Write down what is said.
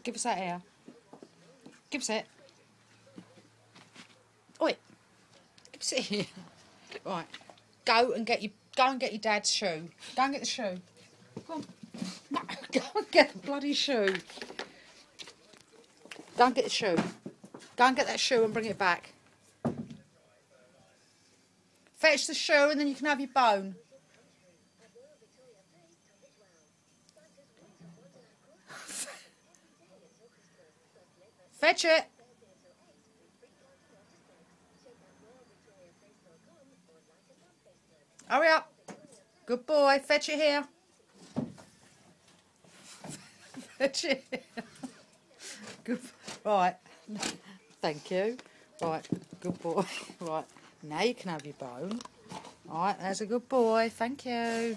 Give us that here. Give us it. Oi. Give us it here. Right. Go and get your dad's shoe. Go and get the shoe. Go on. Go and get the bloody shoe. Go and get the shoe. Go and get that shoe and bring it back. Fetch the shoe and then you can have your bone. Fetch it. Hurry up. Good boy. Fetch it here. Fetch it. Good. Right. Thank you. Right. Good boy. Right. Now you can have your bone. Right. There's a good boy. Thank you.